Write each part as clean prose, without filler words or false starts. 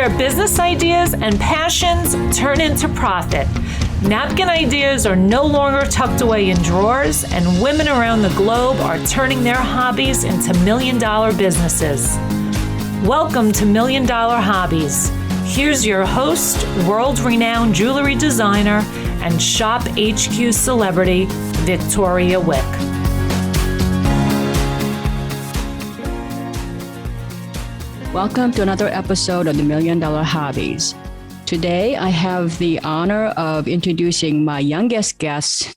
where business ideas and passions turn into profit. Napkin ideas are no longer tucked away in drawers, and women around the globe are turning their hobbies into million-dollar businesses. Welcome to Million Dollar Hobbies. Here's your host, world-renowned jewelry designer and Shop HQ celebrity, Victoria Wieck. Welcome to another episode of the Million Dollar Hobbies. Today, I have the honor of introducing my youngest guest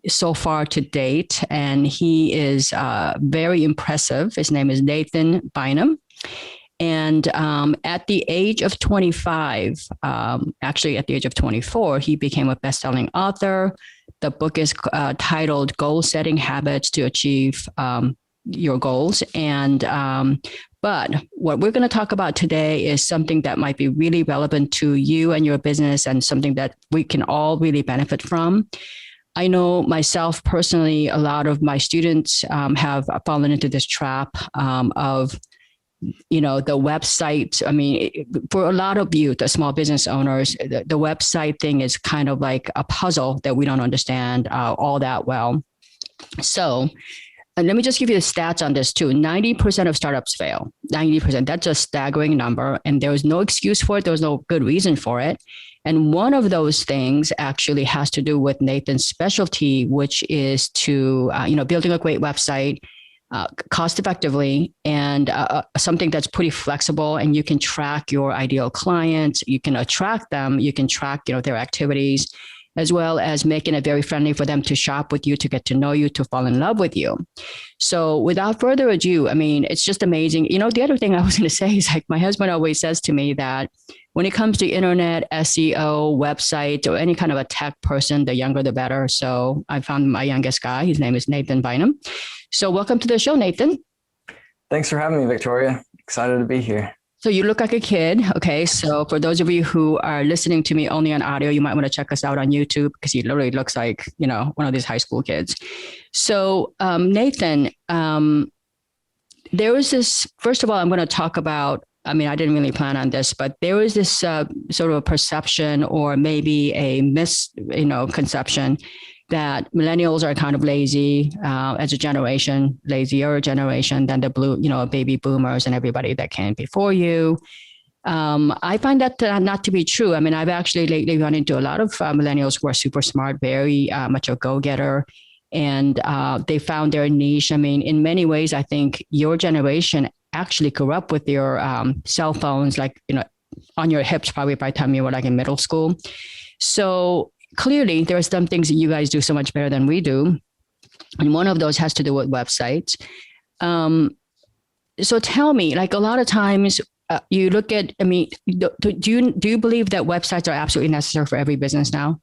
so far to date, and he is very impressive. His name is Nathan Bynum. And at the age of 25, actually at the age of 24, he became a best-selling author. The book is titled Goal-Setting Habits to Achieve Your Goals. But what we're going to talk about today is something that might be really relevant to you and your business and something that we can all really benefit from. I know myself personally, a lot of my students have fallen into this trap of, the website. I mean, for a lot of you, the small business owners, the website thing is kind of like a puzzle that we don't understand all that well. So, and let me just give you the stats on this too. 90% of startups fail. 90%. That's a staggering number. And there was no excuse for it. There was no good reason for it. And one of those things actually has to do with Nathan's specialty, which is to, building a great website cost effectively and something that's pretty flexible, and you can track your ideal clients. You can attract them. You can track, their activities, as well as making it very friendly for them to shop with you, to get to know you, to fall in love with you. So without further ado, I mean, it's just amazing. The other thing I was going to say is, like, my husband always says to me that when it comes to internet, SEO, website, or any kind of a tech person, the younger, the better. So I found my youngest guy. His name is Nathan Bynum. So welcome to the show, Nathan. Thanks for having me, Victoria. Excited to be here. So you look like a kid. Okay. So for those of you who are listening to me only on audio, you might want to check us out on YouTube because he literally looks like, one of these high school kids. So Nathan, there was this, first of all, I'm going to talk about, I mean, I didn't really plan on this, but there was this sort of a perception or maybe a misconception that millennials are kind of lazy as a generation, lazier generation than the baby boomers and everybody that came before you. I find that not to be true. I mean, I've actually lately run into a lot of millennials who are super smart, very much a go-getter, and they found their niche. I mean, in many ways, I think your generation actually grew up with your cell phones, on your hips, probably by the time you were like in middle school. So clearly, there are some things that you guys do so much better than we do. And one of those has to do with websites. So tell me, like, a lot of times you look at, I mean, do you believe that websites are absolutely necessary for every business now?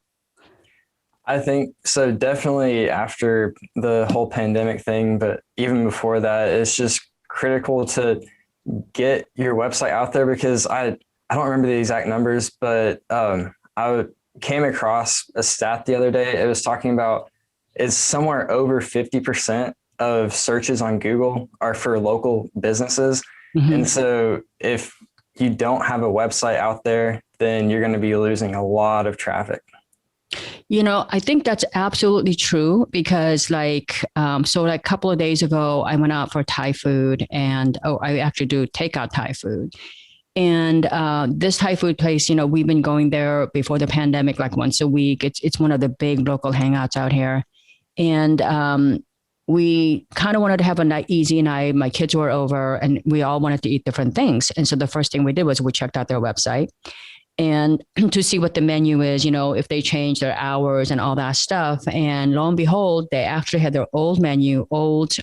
I think so, definitely after the whole pandemic thing, but even before that, it's just critical to get your website out there, because I don't remember the exact numbers, but I came across a stat the other day. It was talking about it's somewhere over 50% of searches on Google are for local businesses. Mm-hmm. And so if you don't have a website out there, then you're going to be losing a lot of traffic. I think that's absolutely true, because a couple of days ago, I went out for Thai food, and I actually do takeout Thai food. And this Thai food place, we've been going there before the pandemic, like once a week. It's one of the big local hangouts out here. And we kind of wanted to have a easy night. My kids were over and we all wanted to eat different things. And so the first thing we did was we checked out their website and to see what the menu is, if they change their hours and all that stuff. And lo and behold, they actually had their old menu, old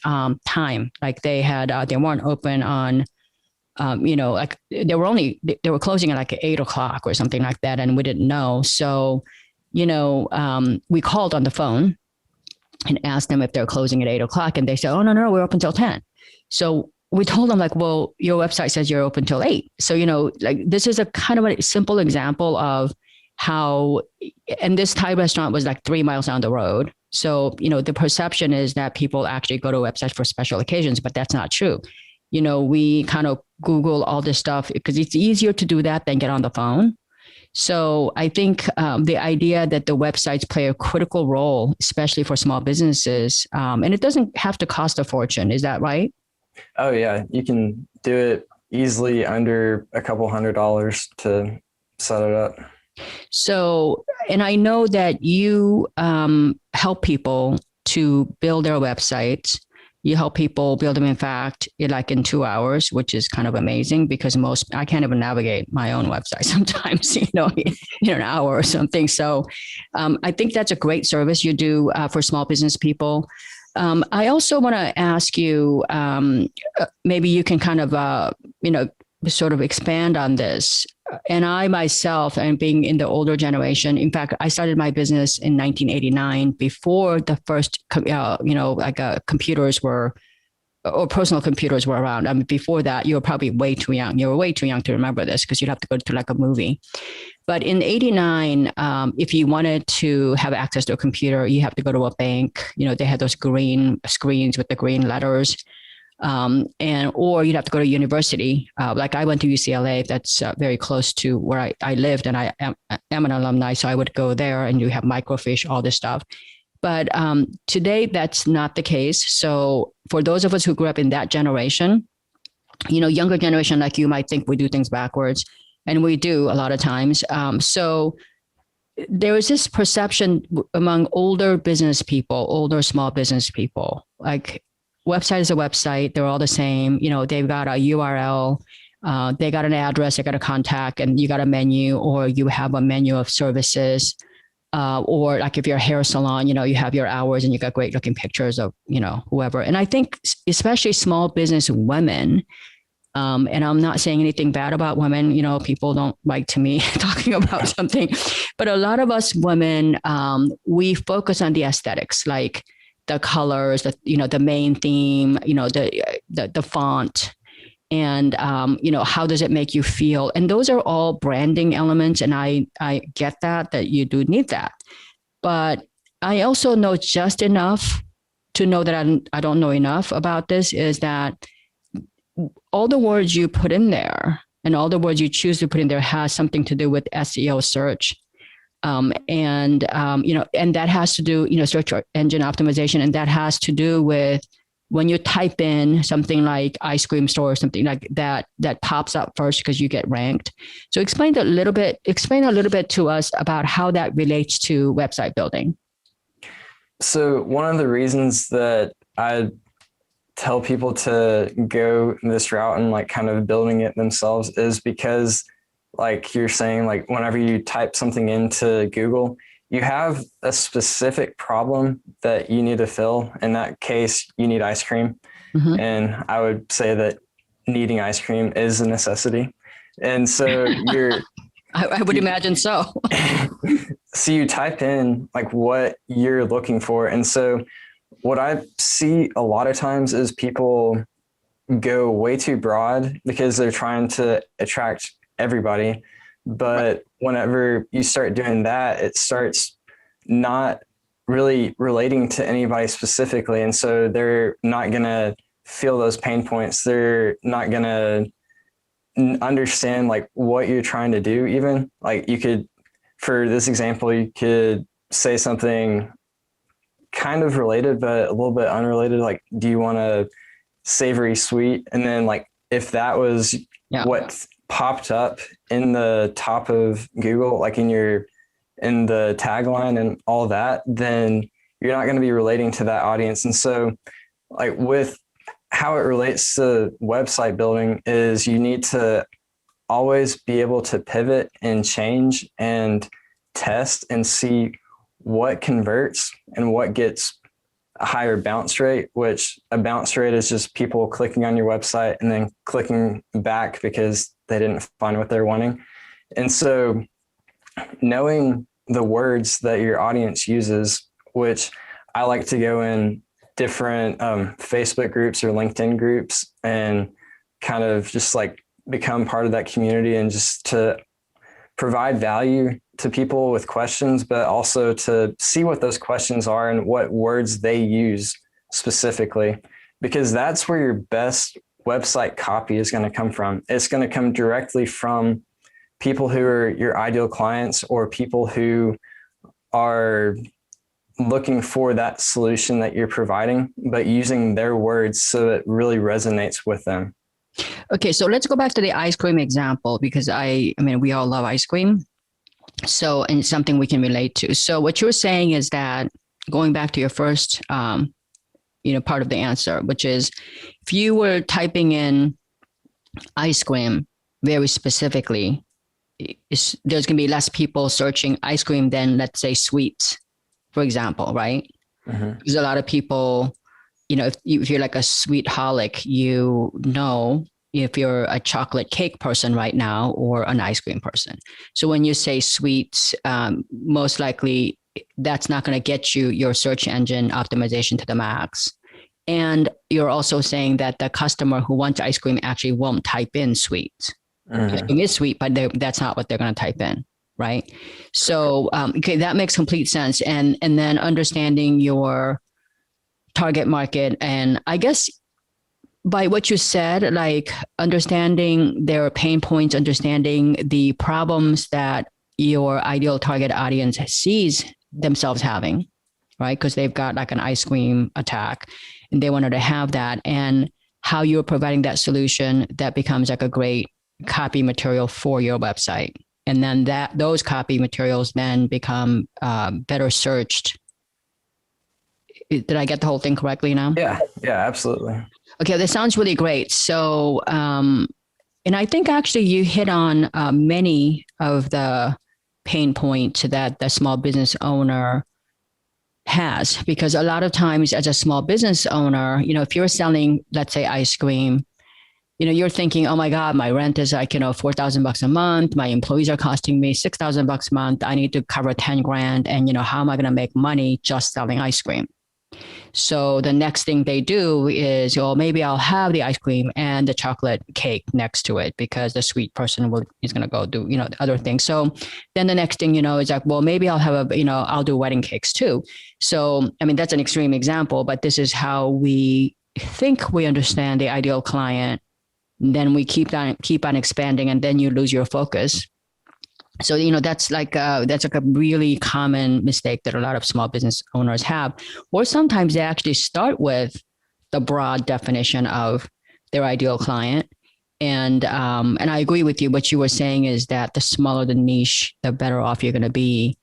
time. Like they weren't open on, they were closing at like 8:00 or something like that. And we didn't know. So, we called on the phone and asked them if they're closing at 8:00. And they said, oh, no, we're open till 10. So we told them, like, well, your website says you're open till 8. So, this is a kind of a simple example of how, and this Thai restaurant was like 3 miles down the road. So, the perception is that people actually go to websites for special occasions, but that's not true. We kind of Google all this stuff because it's easier to do that than get on the phone. So I think the idea that the websites play a critical role, especially for small businesses, and it doesn't have to cost a fortune. Is that right? Oh yeah, you can do it easily under a couple $100 to set it up. So, and I know that you help people to build their websites. You help people build them, in fact, in 2 hours, which is kind of amazing because I can't even navigate my own website sometimes, in an hour or something. So I think that's a great service you do for small business people. I also want to ask you, maybe you can kind of, sort of expand on this. And I myself, and being in the older generation, in fact, I started my business in 1989 before the first, computers were, or personal computers were around. I mean, before that, you were probably way too young. You were way too young to remember this because you'd have to go to a movie. But in 89, if you wanted to have access to a computer, you have to go to a bank. They had those green screens with the green letters. Or you'd have to go to university. Like I went to UCLA, that's very close to where I lived, and I am an alumni, so I would go there, and you have microfiche, all this stuff. But today, that's not the case. So for those of us who grew up in that generation, younger generation like you might think we do things backwards, and we do a lot of times. So there is this perception among older small business people, like, website is a website. They're all the same. They've got a URL. They got an address. They got a contact, and you got a menu, or you have a menu of services. Or like if you're a hair salon, you have your hours, and you got great looking pictures of, whoever. And I think especially small business women, and I'm not saying anything bad about women, people don't like to me talking about something, but a lot of us women, we focus on the aesthetics, like the colors, the main theme, the font, and how does it make you feel? And those are all branding elements. And I get that you do need that. But I also know just enough to know that I don't know enough about this, is that all the words you put in there and all the words you choose to put in there has something to do with SEO search. And that has to do, search engine optimization. And that has to do with when you type in something like ice cream store or something like that, that pops up first because you get ranked. So explain a little bit to us about how that relates to website building. So one of the reasons that I tell people to go this route and kind of building it themselves is because, like you're saying, whenever you type something into Google, you have a specific problem that you need to fill. In that case, you need ice cream. Mm-hmm. And I would say that needing ice cream is a necessity. And so I would imagine so. So you type in what you're looking for. And so what I see a lot of times is people go way too broad because they're trying to attract everybody. But whenever you start doing that, it starts not really relating to anybody specifically. And so they're not going to feel those pain points. They're not going to understand what you're trying to do. Even you could, for this example, you could say something kind of related, but a little bit unrelated. Do you want a savory sweet? And then if that was what popped up in the top of Google, in the tagline and all that, then you're not going to be relating to that audience. And so with how it relates to website building is you need to always be able to pivot and change and test and see what converts and what gets a higher bounce rate, which a bounce rate is just people clicking on your website and then clicking back because they didn't find what they're wanting. And so knowing the words that your audience uses, which I like to go in different Facebook groups or LinkedIn groups and kind of just become part of that community and just to provide value to people with questions, but also to see what those questions are and what words they use specifically, because that's where your best website copy is going to come from. It's going to come directly from people who are your ideal clients or people who are looking for that solution that you're providing, but using their words so it really resonates with them. Okay, so let's go back to the ice cream example, because I mean, we all love ice cream. So, and it's something we can relate to. So what you're saying is that, going back to your first, part of the answer, which is, if you were typing in ice cream very specifically, there's going to be less people searching ice cream than, let's say, sweets, for example, right? Mm-hmm. Because a lot of people, if you're like a sweetholic, if you're a chocolate cake person right now or an ice cream person. So when you say sweets, most likely that's not going to get you your search engine optimization to the max. And you're also saying that the customer who wants ice cream actually won't type in sweets. Mm-hmm. It is sweet, but that's not what they're going to type in, right? So, okay, that makes complete sense. And then understanding your target market, and I guess by what you said, like understanding their pain points, understanding the problems that your ideal target audience sees themselves having, right? Because they've got like an ice cream attack and they wanted to have that, and how you're providing that solution that becomes like a great copy material for your website. And then those copy materials then become better searched. Did I get the whole thing correctly now? Yeah, absolutely. Okay, that sounds really great. So, and I think actually you hit on many of the pain points that the small business owner has, because a lot of times as a small business owner, if you're selling, let's say, ice cream, you're thinking, oh my God, my rent is like, $4,000 a month. My employees are costing me $6,000 a month. I need to cover 10 grand. And, how am I going to make money just selling ice cream? So the next thing they do is, well, maybe I'll have the ice cream and the chocolate cake next to it, because the sweet person is going to go do, other things. So then the next thing, is like, well, maybe I'll have I'll do wedding cakes too. So, I mean, that's an extreme example, but this is how we think we understand the ideal client. Then we keep on expanding, and then you lose your focus. So, that's like a really common mistake that a lot of small business owners have. Or sometimes they actually start with the broad definition of their ideal client. And I agree with you. What you were saying is that the smaller the niche, the better off you're going to be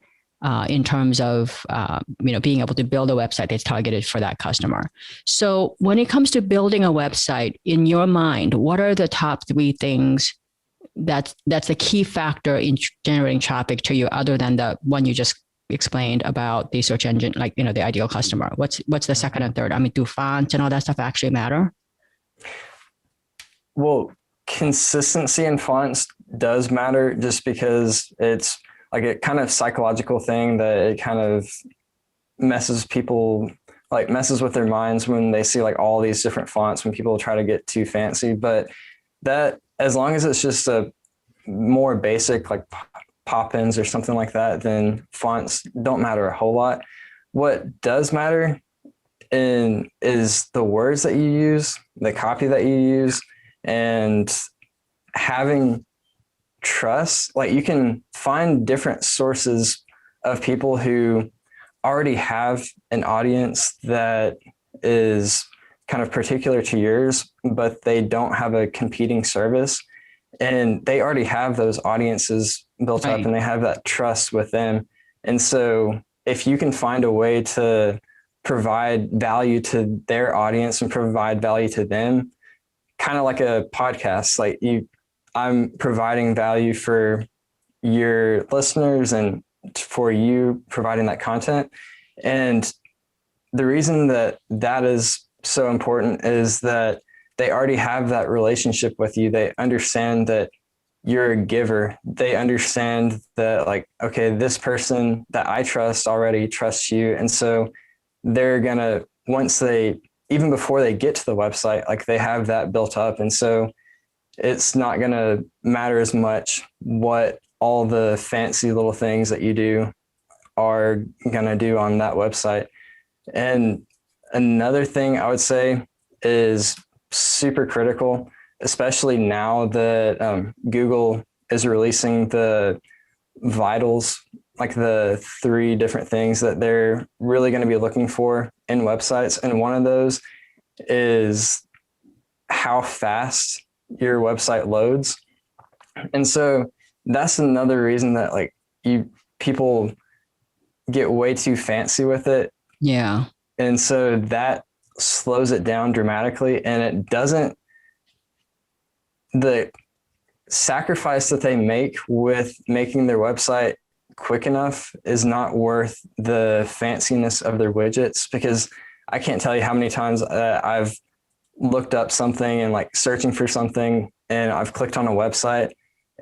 in terms of, being able to build a website that's targeted for that customer. So when it comes to building a website, in your mind, what are the top 3 things that's a key factor in generating traffic to you, other than the one you just explained about the search engine, like, the ideal customer? What's the second and third? I mean, do fonts and all that stuff actually matter? Well, consistency in fonts does matter, just because it's like a kind of psychological thing that it kind of messes with their minds when they see like all these different fonts, when people try to get too fancy. But that, as long as it's just a more basic, like pop-ins or something like that, then fonts don't matter a whole lot. What does matter is the words that you use, the copy that you use, and having trust. Like, you can find different sources of people who already have an audience that is kind of particular to yours, but they don't have a competing service, and they already have those audiences built up, and they have that trust with them. And so if you can find a way to provide value to their audience and provide value to them, kind of like a podcast, like I'm providing value for your listeners and for you providing that content. And the reason that is so important is that they already have that relationship with you. They understand that you're a giver. They understand that, like, okay, this person that I trust already trusts you. And so they're going to, even before they get to the website, like, they have that built up. And so it's not going to matter as much what all the fancy little things that you do are going to do on that website. And another thing I would say is super critical, especially now that Google is releasing the vitals, like the 3 different things that they're really going to be looking for in websites. And one of those is how fast your website loads. And so that's another reason that like people get way too fancy with it. Yeah. And so that slows it down dramatically, and it doesn't, the sacrifice that they make with making their website quick enough is not worth the fanciness of their widgets, because I can't tell you how many times I've looked up something and like searching for something, and I've clicked on a website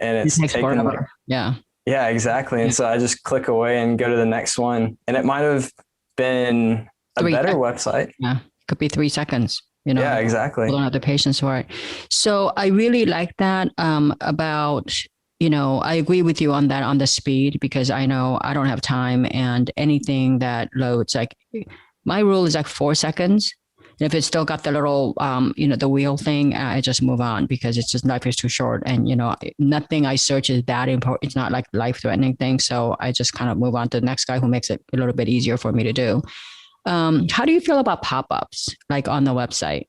and it's taken like, yeah, exactly. And so I just click away and go to the next one, and it might have been a better website. Yeah. It could be 3 seconds. Yeah, exactly. People don't have the patience for it. So I really like that about, I agree with you on that, on the speed, because I know I don't have time, and anything that loads, like my rule is like 4 seconds. And if it's still got the little, the wheel thing, I just move on, because it's just, life is too short. And, nothing I search is that important. It's not like life-threatening thing. So I just kind of move on to the next guy who makes it a little bit easier for me to do. How do you feel about pop-ups, like on the website?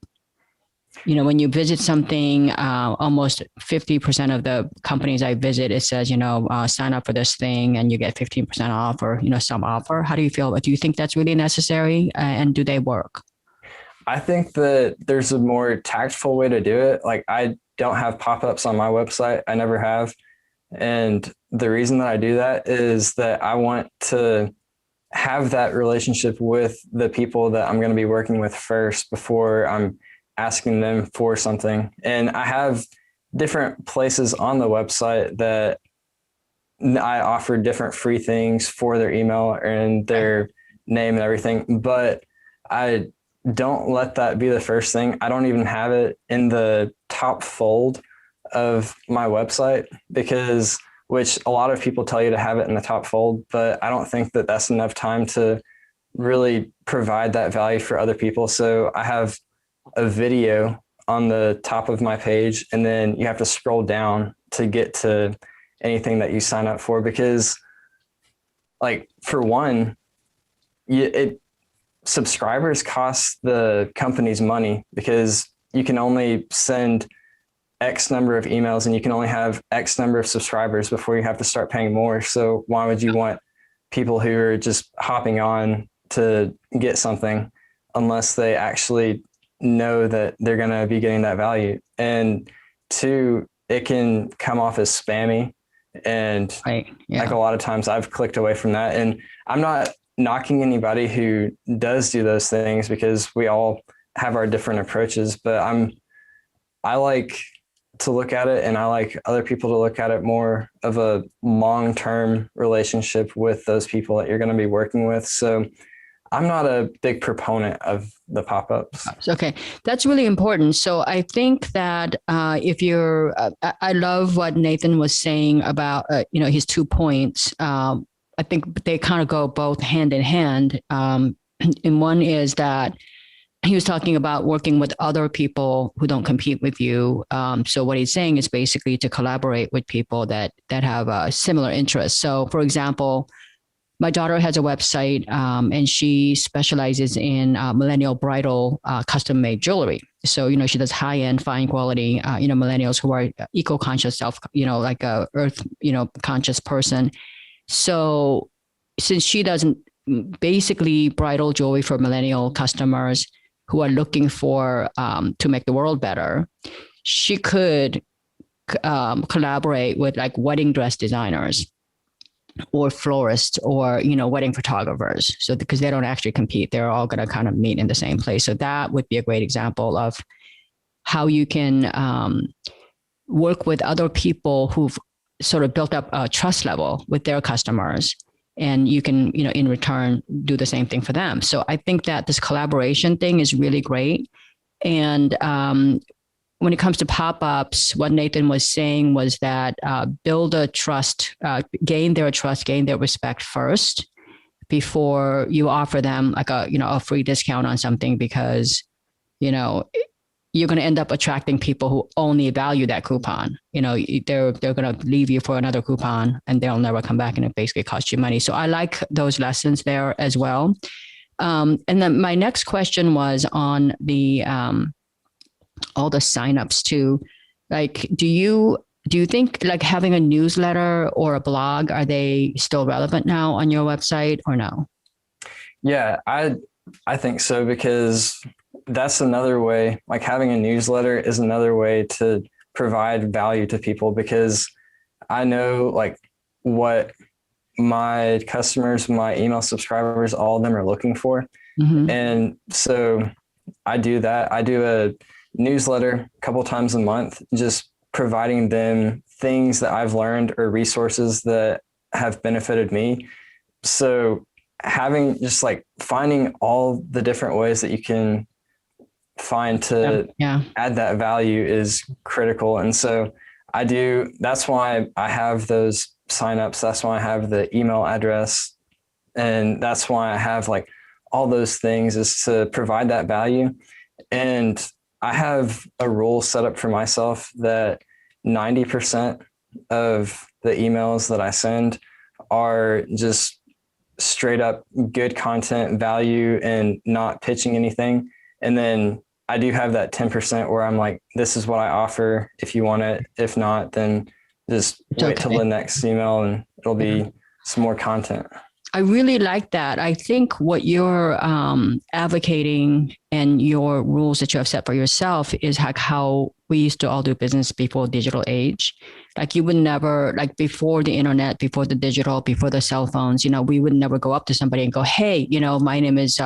When you visit something, almost 50% of the companies I visit, it says, sign up for this thing and you get 15% off, or, some offer. How do you feel? Do you think that's really necessary, and do they work? I think that there's a more tactful way to do it. Like, I don't have pop-ups on my website. I never have. And the reason that I do that is that I want to have that relationship with the people that I'm going to be working with first before I'm asking them for something. And I have different places on the website that I offer different free things for their email and their name and everything, but I don't let that be the first thing. I don't even have it in the top fold of my website, because which a lot of people tell you to have it in the top fold, but I don't think that that's enough time to really provide that value for other people. So I have a video on the top of my page, and then you have to scroll down to get to anything that you sign up for, because like, for one, subscribers cost the companies money, because you can only send X number of emails and you can only have X number of subscribers before you have to start paying more. So why would you want people who are just hopping on to get something unless they actually know that they're going to be getting that value? And 2, it can come off as spammy. And like, a lot of times I've clicked away from that, and I'm not knocking anybody who does do those things, because we all have our different approaches, but I like to look at it, and I like other people to look at it more of a long-term relationship with those people that you're going to be working with. So I'm not a big proponent of the pop-ups. Okay. That's really important. So I think that if you're, I love what Nathan was saying about, his 2 points. I think they kind of go both hand in hand. And one is that he was talking about working with other people who don't compete with you. So what he's saying is basically to collaborate with people that have similar interests. So, for example, my daughter has a website, and she specializes in millennial bridal custom-made jewelry. So, she does high-end, fine quality, millennials who are eco-conscious, like a earth, conscious person. So since she doesn't basically bridal jewelry for millennial customers who are looking for to make the world better, she could collaborate with like wedding dress designers or florists or, wedding photographers. So because they don't actually compete, they're all going to kind of meet in the same place. So that would be a great example of how you can work with other people who've sort of built up a trust level with their customers, and you can, in return, do the same thing for them. So I think that this collaboration thing is really great. And when it comes to pop-ups, what Nathan was saying was that build a trust, gain their trust, gain their respect first before you offer them like a free discount on something, because, you're going to end up attracting people who only value that coupon. They're going to leave you for another coupon and they'll never come back, and it basically costs you money. So I like those lessons there as well. And then my next question was on the all the signups too. Like, do you think like having a newsletter or a blog, are they still relevant now on your website or no? Yeah, I think so, because that's another way, like having a newsletter is another way to provide value to people, because I know like what my customers, my email subscribers, all of them are looking for. Mm-hmm. And so I do that. I do a newsletter a couple times a month, just providing them things that I've learned or resources that have benefited me. So having just like finding all the different ways that you can find to add that value is critical. And so that's why I have those signups. That's why I have the email address. And that's why I have like all those things, is to provide that value. And I have a rule set up for myself that 90% of the emails that I send are just straight up good content, value, and not pitching anything. And then I do have that 10% where I'm like, this is what I offer. If you want it, if not, then just wait till the next email and it'll be some more content. I really like that. I think what you're advocating and your rules that you have set for yourself is like how we used to all do business before digital age. Like you would never, like before the internet, before the digital, before the cell phones, we would never go up to somebody and go, hey, my name is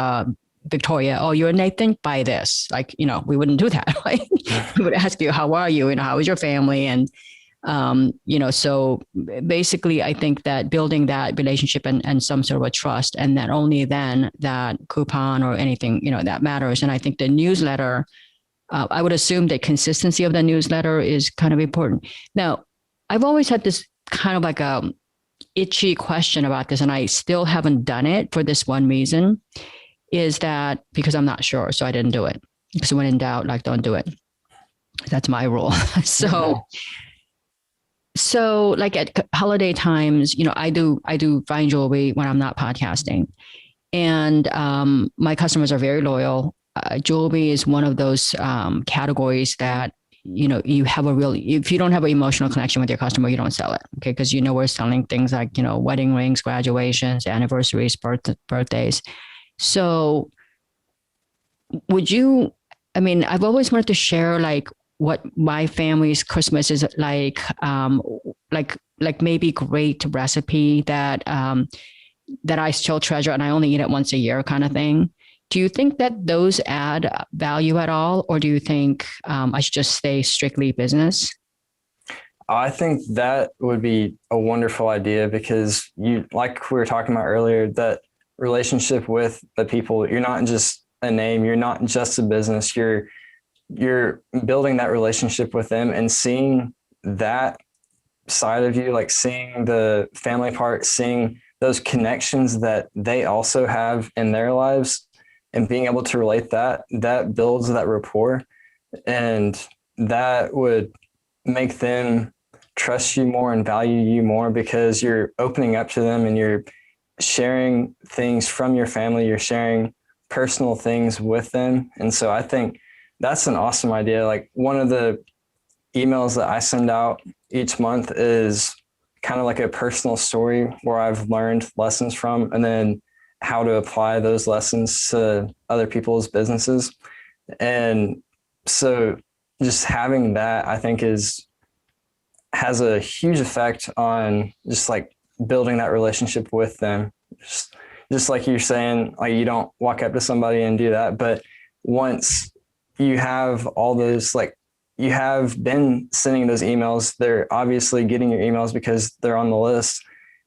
Victoria. Oh, you're Nathan? Buy this. Like, we wouldn't do that. Right? We would ask you, how are you? How is your family? And so basically I think that building that relationship and some sort of a trust, and that only then that coupon or anything, that matters. And I think the newsletter, I would assume the consistency of the newsletter is kind of important. Now, I've always had this kind of like a itchy question about this, and I still haven't done it for this one reason, is that because I'm not sure. So I didn't do it, because when in doubt, like, don't do it. That's my rule. So like at holiday times, I do fine jewelry when I'm not podcasting, and my customers are very loyal. Jewelry is one of those categories that, you have if you don't have an emotional connection with your customer, you don't sell it. Okay. Cause we're selling things like, wedding rings, graduations, anniversaries, birthdays. So I've always wanted to share like what my family's Christmas is like maybe great recipe that I still treasure and I only eat it once a year kind of thing. Do you think that those add value at all? Or do you think I should just stay strictly business? I think that would be a wonderful idea, because like we were talking about earlier, that relationship with the people, you're not just a name, you're not just a business, you're building that relationship with them and seeing that side of you, like seeing the family part, seeing those connections that they also have in their lives, and being able to relate that builds that rapport, and that would make them trust you more and value you more, because you're opening up to them and you're sharing things from your family, you're sharing personal things with them. And so I think that's an awesome idea. Like one of the emails that I send out each month is kind of like a personal story where I've learned lessons from, and then how to apply those lessons to other people's businesses. And so just having that, I think has a huge effect on just like building that relationship with them. Just like you're saying, like you don't walk up to somebody and do that, but once you have all those, like you have been sending those emails, they're obviously getting your emails because they're on the list.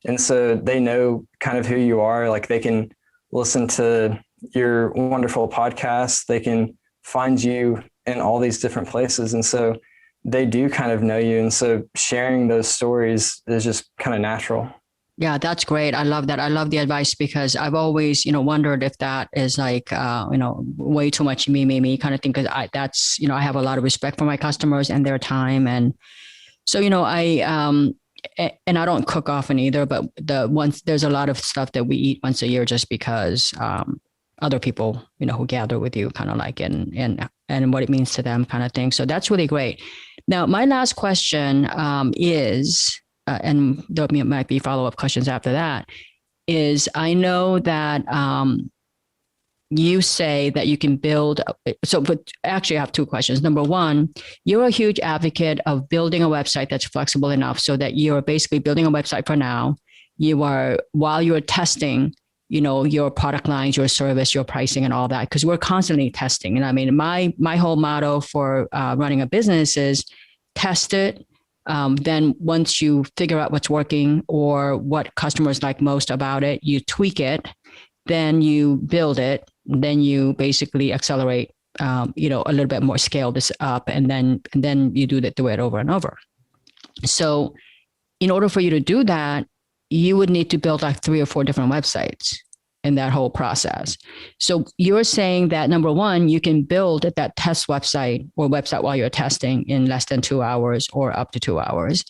And so they know kind of who you are. Like they can listen to your wonderful podcast. They can find you in all these different places. And so they do kind of know you. And so sharing those stories is just kind of natural. Yeah, that's great. I love that. I love the advice because I've always, wondered if that is like, way too much me kind of thing. Cause I have a lot of respect for my customers and their time. And so, and I don't cook often either, but there's a lot of stuff that we eat once a year just because, other people, who gather with you kind of like, and what it means to them kind of thing. So that's really great. Now, my last question, is, and there might be follow-up questions after that, is I know that you say that you can build. But actually I have two questions. Number one, you're a huge advocate of building a website that's flexible enough so that you're basically building a website for now. While you're testing, your product lines, your service, your pricing and all that, because we're constantly testing. And I mean, my whole motto for running a business is test it. Then once you figure out what's working or what customers like most about it, you tweak it, then you build it, then you basically accelerate, a little bit more, scale this up, and then you do it over and over. So in order for you to do that, you would need to build like 3 or 4 different websites in that whole process. So you're saying that number one, you can build that test website or website while you're testing in less than 2 hours or up to 2 hours.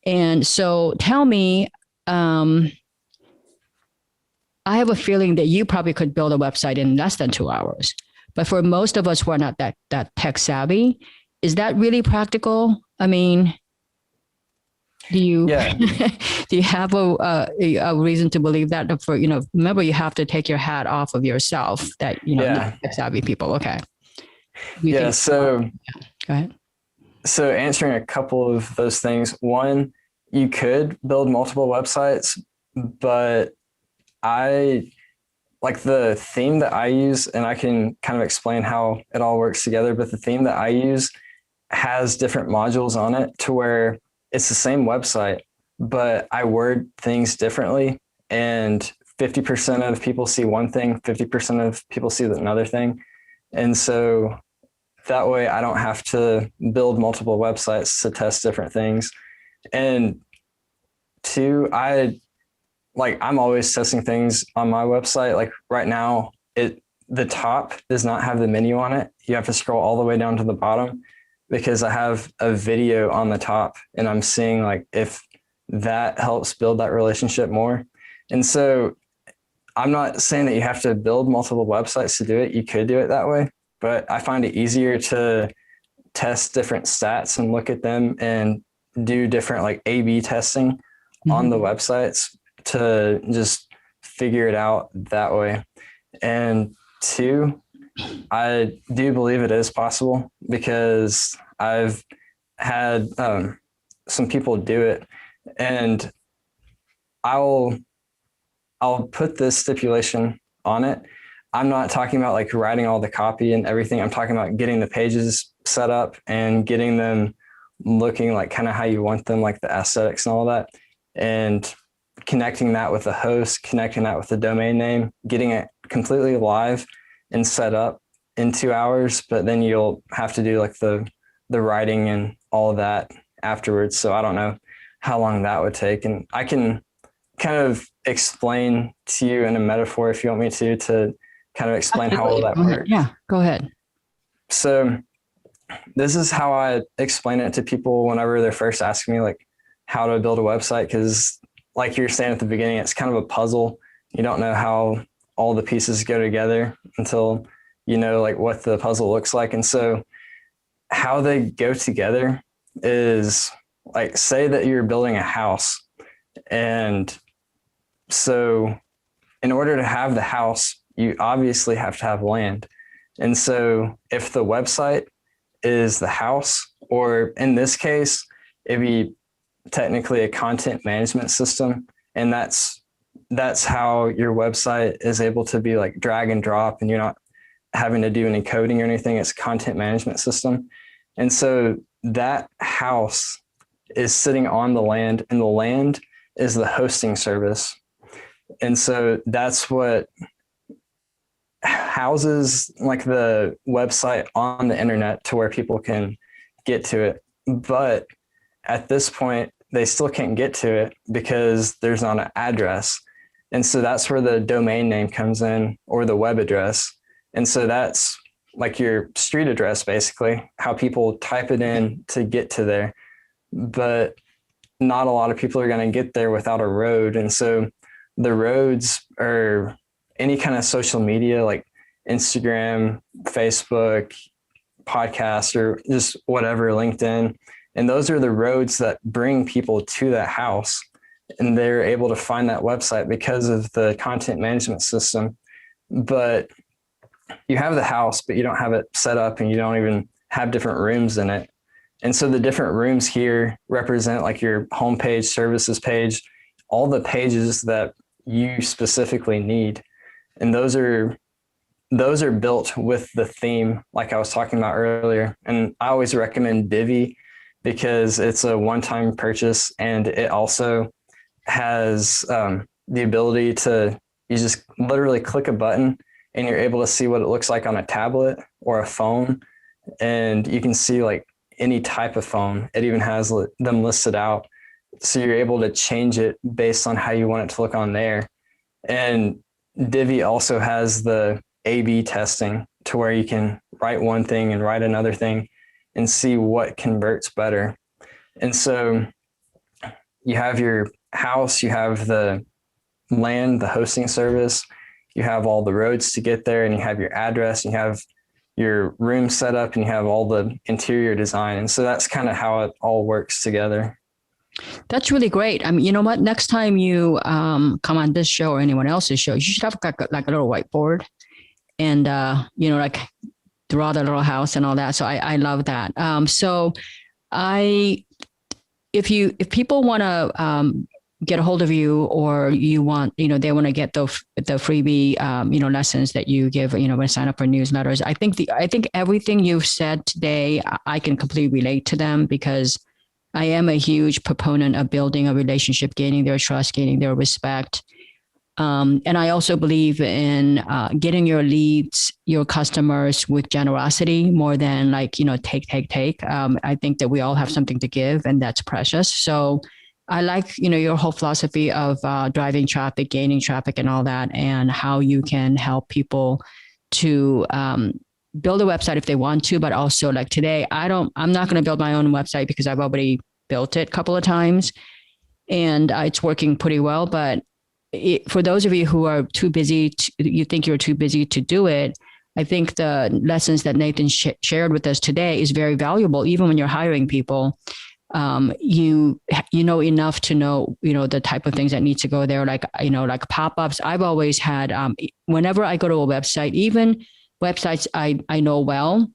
And so tell me, I have a feeling that you probably could build a website in less than 2 hours, but for most of us who are not that tech savvy, is that really practical? I mean, do you do you have a reason to believe that? For remember, you have to take your hat off of yourself. That tech savvy people. Okay. So go ahead. So answering a couple of those things. One, you could build multiple websites, but I like the theme that I use, and I can kind of explain how it all works together. But the theme that I use has different modules on it to where it's the same website, but I word things differently, and 50% of people see one thing, 50% of people see another thing. And so that way I don't have to build multiple websites to test different things. And two, I'm always testing things on my website. Like right now, the top does not have the menu on it. You have to scroll all the way down to the bottom, because I have a video on the top, and I'm seeing like if that helps build that relationship more. And so I'm not saying that you have to build multiple websites to do it. You could do it that way, but I find it easier to test different stats and look at them and do different like A/B testing on the websites to just figure it out that way. And two, I do believe it is possible, because I've had some people do it, and I'll put this stipulation on it. I'm not talking about like writing all the copy and everything. I'm talking about getting the pages set up and getting them looking like kind of how you want them, like the aesthetics and all that, and connecting that with the host, connecting that with the domain name, getting it completely live and set up in 2 hours. But then you'll have to do like the writing and all of that afterwards. So I don't know how long that would take. And I can kind of explain to you in a metaphor if you want me to kind of explain how all that works. Yeah, go ahead. So this is how I explain it to people whenever they're first asking me like how to build a website. Because like you were saying at the beginning, it's kind of a puzzle. You don't know how all the pieces go together until you know like what the puzzle looks like. And so how they go together is like, say that you're building a house. And so in order to have the house, you obviously have to have land. And so if the website is the house, or in this case, it'd be technically a content management system. And that's how your website is able to be like drag and drop, and you're not having to do any coding or anything. It's a content management system. And so that house is sitting on the land, and the land is the hosting service. And so that's what houses like the website on the internet to where people can get to it. But at this point, they still can't get to it because there's not an address. And so that's where the domain name comes in, or the web address. And so that's like your street address, basically, how people type it in to get to there. But not a lot of people are going to get there without a road. And so the roads are any kind of social media like Instagram, Facebook, podcast, or just whatever, LinkedIn. And those are the roads that bring people to that house. And they're able to find that website because of the content management system. But you have the house, but you don't have it set up, and you don't even have different rooms in it. And so the different rooms here represent like your homepage, services page, all the pages that you specifically need. And those are built with the theme, like I was talking about earlier. And I always recommend Divi because it's a one-time purchase, and it also has the ability to, you just literally click a button and you're able to see what it looks like on a tablet or a phone. And you can see like any type of phone. It even has them listed out. So you're able to change it based on how you want it to look on there. And Divi also has the A/B testing to where you can write one thing and write another thing and see what converts better. And so you have your house, you have the land, the hosting service, you have all the roads to get there, and you have your address, you have your room set up, and you have all the interior design. And so that's kind of how it all works together. That's really great. I mean, you know what? Next time you come on this show or anyone else's show, you should have like a little whiteboard and, like draw the little house and all that. So I love that. If people want to get a hold of you, or you want, they want to get the freebie, lessons that you give, when you sign up for newsletters. I think everything you've said today, I can completely relate to them, because I am a huge proponent of building a relationship, gaining their trust, gaining their respect. And I also believe in getting your leads, your customers, with generosity more than take. I think that we all have something to give, and that's precious. So I like, your whole philosophy of driving traffic, gaining traffic and all that, and how you can help people to build a website if they want to, but also like today, I'm not going to build my own website because I've already built it a couple of times and it's working pretty well. But for those of you who are too busy, you think you're too busy to do it, I think the lessons that Nathan shared with us today is very valuable. Even when you're hiring people, you know enough to know, the type of things that need to go there, like pop-ups. I've always had, whenever I go to a website, even websites I know well,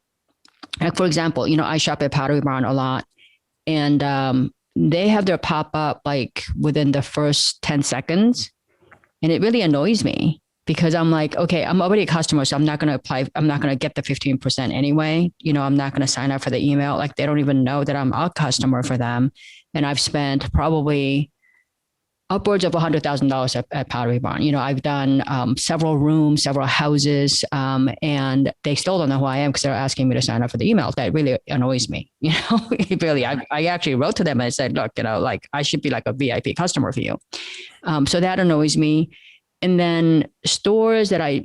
like for example, I shop at Pottery Barn a lot, and they have their pop-up like within the first 10 seconds. And it really annoys me, because I'm like, okay, I'm already a customer, so I'm not going to apply. I'm not going to get the 15% anyway. I'm not going to sign up for the email. Like, they don't even know that I'm a customer for them. And I've spent probably upwards of $100,000 at Pottery Barn. I've done several rooms, several houses, and they still don't know who I am because they're asking me to sign up for the emails. That really annoys me. Really, I actually wrote to them and I said, look, I should be like a VIP customer for you. So that annoys me. And then stores that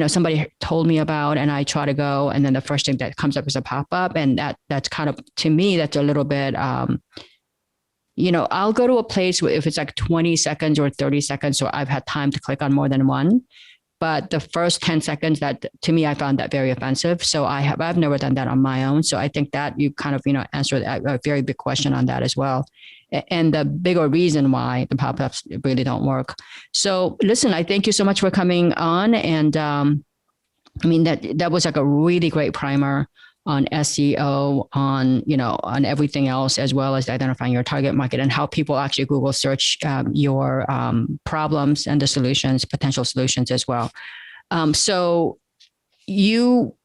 somebody told me about and I try to go, and then the first thing that comes up is a pop-up. And that's kind of, to me, that's a little bit, I'll go to a place where if it's like 20 seconds or 30 seconds, so I've had time to click on more than one. But the first 10 seconds, that to me, I found that very offensive. So I've never done that on my own. So I think that you kind of, answered a very big question on that as well. And the bigger reason why the pop-ups really don't work. So listen, I thank you so much for coming on. And that was like a really great primer on SEO, on everything else, as well as identifying your target market and how people actually Google search your problems and the solutions, potential solutions as well. So you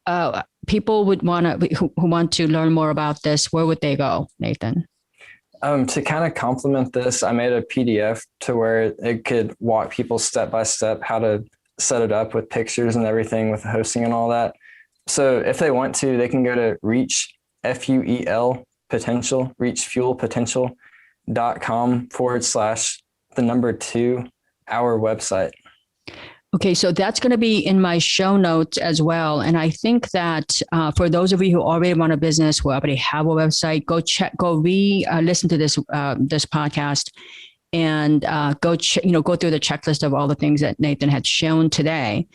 people would who want to learn more about this, where would they go, Nathan? To kind of complement this, I made a PDF to where it could walk people step by step how to set it up with pictures and everything with the hosting and all that. So if they want to, they can go to Reach, Fuel Potential, milliondollarhobbies.com/2 our website. Okay, so that's going to be in my show notes as well. And I think that for those of you who already run a business, who already have a website, go listen to this podcast, and go through the checklist of all the things that Nathan had shown today.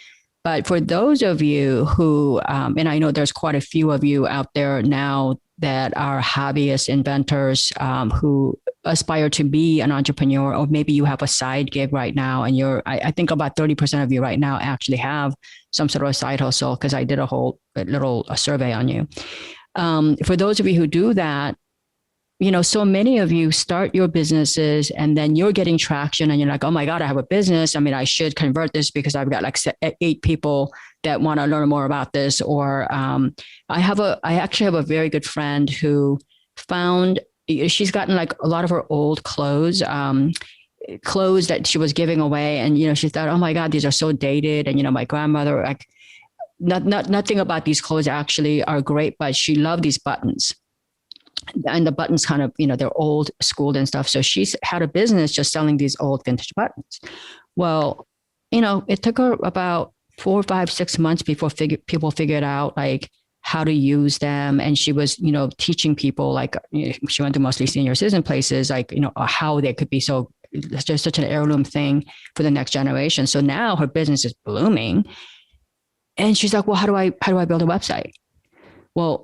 But for those of you who, and I know there's quite a few of you out there now that are hobbyist inventors who aspire to be an entrepreneur, or maybe you have a side gig right now, and I think about 30% of you right now actually have some sort of a side hustle, because I did a whole little survey on you. For those of you who do that, so many of you start your businesses and then you're getting traction and you're like, oh my God, I have a business. I mean, I should convert this because I've got like 8 people that want to learn more about this. Or I actually have a very good friend who she's gotten like a lot of her old clothes that she was giving away. And, she thought, oh my God, these are so dated. And, my grandmother, like nothing about these clothes actually are great, but she loved these buttons. And the buttons kind of, they're old schooled and stuff. So she's had a business just selling these old vintage buttons. Well, it took her about 4, 5, 6 months before people figured out like how to use them. And she was, teaching people, like she went to mostly senior citizen places, like, how they could be just such an heirloom thing for the next generation. So now her business is blooming. And she's like, well, how do I build a website? Well,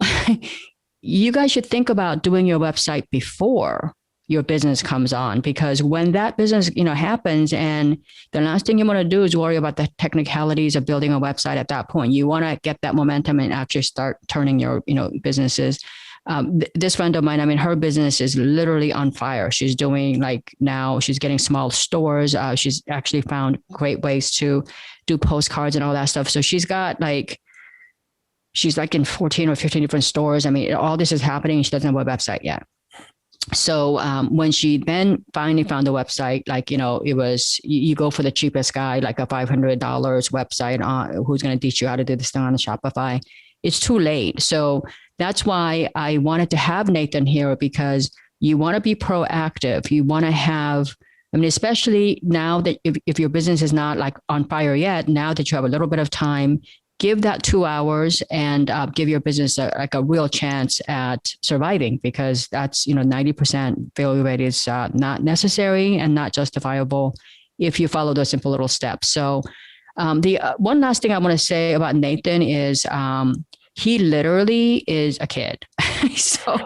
you guys should think about doing your website before your business comes on, because when that business, happens, and the last thing you want to do is worry about the technicalities of building a website at that point. You want to get that momentum and actually start turning your, businesses. This friend of mine, her business is literally on fire. She's doing she's getting small stores. She's actually found great ways to do postcards and all that stuff. So she's got she's in 14 or 15 different stores. All this is happening. She doesn't have a website yet. So when she then finally found the website, it was, you go for the cheapest guy, like a $500 website who's going to teach you how to do this thing on Shopify. It's too late. So that's why I wanted to have Nathan here, because you want to be proactive. You want to have, especially now that if your business is not on fire yet, now that you have a little bit of time, give that 2 hours and give your business a real chance at surviving, because that's, 90% failure rate is not necessary and not justifiable if you follow those simple little steps. So the one last thing I want to say about Nathan is he literally is a kid. So,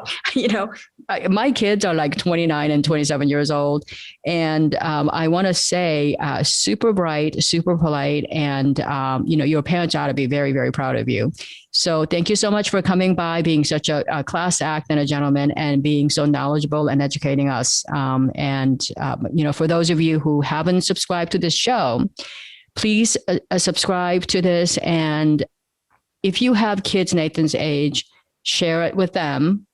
my kids are 29 and 27 years old. And I want to say super bright, super polite. And, your parents ought to be very, very proud of you. So thank you so much for coming by, being such a class act and a gentleman, and being so knowledgeable and educating us. For those of you who haven't subscribed to this show, please subscribe to this. And if you have kids Nathan's age, share it with them,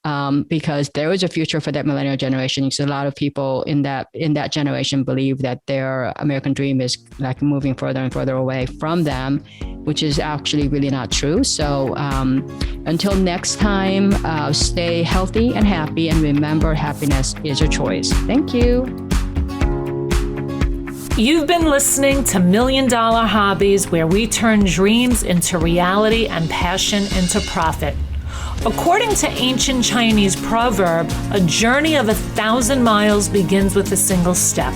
because there is a future for that millennial generation. So a lot of people in that generation believe that their American dream is moving further and further away from them, which is actually really not true. So until next time, stay healthy and happy, and remember, happiness is a choice. Thank you. You've been listening to Million Dollar Hobbies, where we turn dreams into reality and passion into profit. According to ancient Chinese proverb, a journey of 1,000 miles begins with a single step.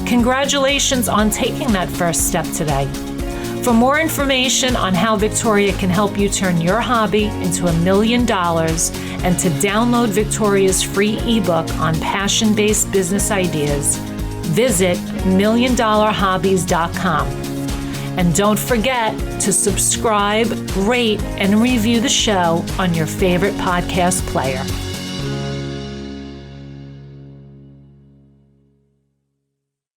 Congratulations on taking that first step today. For more information on how Victoria can help you turn your hobby into $1 million, and to download Victoria's free ebook on passion-based business ideas, visit milliondollarhobbies.com. And don't forget to subscribe, rate, and review the show on your favorite podcast player.